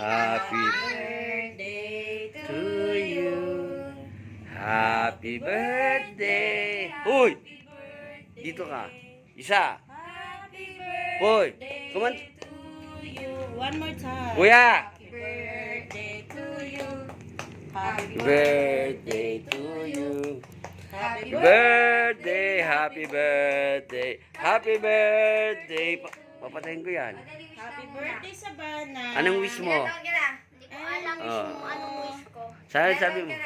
Happy birthday to you. Happy birthday. Hoy! Dito ka. Isa. Happy Hoy! birthday Kuman. to you. One more time. Kuya! Happy birthday to you. Happy Birthday to you. Happy Birthday, happy birthday, happy birthday. Papatayin ko yan. Happy birthday sa bana. Anong wish mo? Hindi ko alam Oh. anong wish ko. Sabi mo. 10.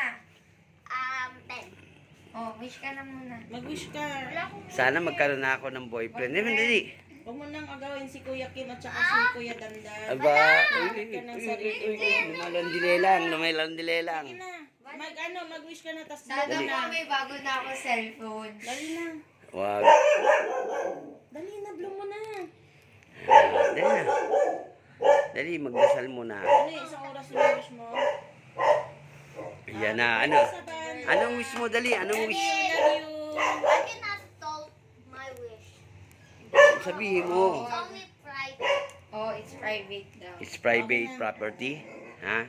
Oh, wish ka na muna. Mag-wish ka. Wala akong Sana magkaroon na ako ng boyfriend. Hindi, dali. Huwag mo nang agawin si Kuya Kim at saka si Kuya Dandan. Aba, Hanap ka ng sarili mo. lumalandile lang. Sige na. Mag-wish ka na, tas Dada dali ko na. may bago na ako cellphone. Dali na. Wag. Dali na, blow mo na. Dali na. Dali, magdasal muna. Ano yung isang oras yung wish mo? Yan na, ano? Sa bana. Anong wish mo, dali? Anong wish? Love you. I cannot tell my wish. Sabihin mo. It's only private. Oh, it's private daw. It's private property. Ha?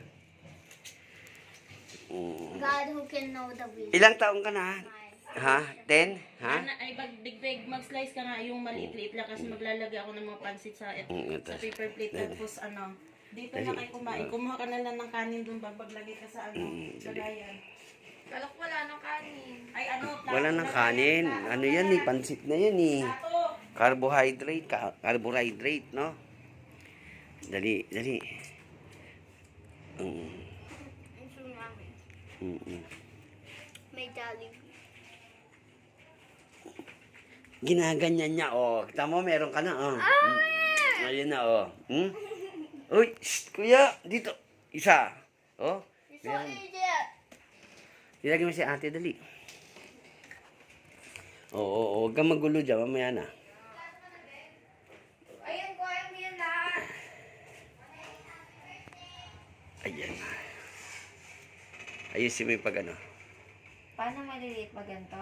God who can know the wish. Ilang taong ka na? Ha? 10? Ha? Ay, big mag-slice ka nga yung maliit-liit lang kasi maglalagay ako ng mga pansit sa Ito. paper plate. Tapos dito na kayo kumain. Kumuha ka na lang ng kanin doon paglagay ka sa lagayan. Kalok wala ng kanin. Ay, Wala nang kanin. Ano yan eh? Pansit na yan eh. Plato. Carbohydrate. Carbohydrate, no? Dali, dali. Ang sumami. May Jollibee. Ginaganyan niya, oh. Kita mo, meron ka na, oh. Ayun na, oh. Uy, shh, kuya, dito. Isa. Oh. So idiot. Nilagay mo si ate, dali. Oo, huwag kang magulo dyan, mamaya na. Ayun ko, ayaw mo yan lahat. Ayan. Ayusin mo yung pag ano. Paano maliliit ba ganito?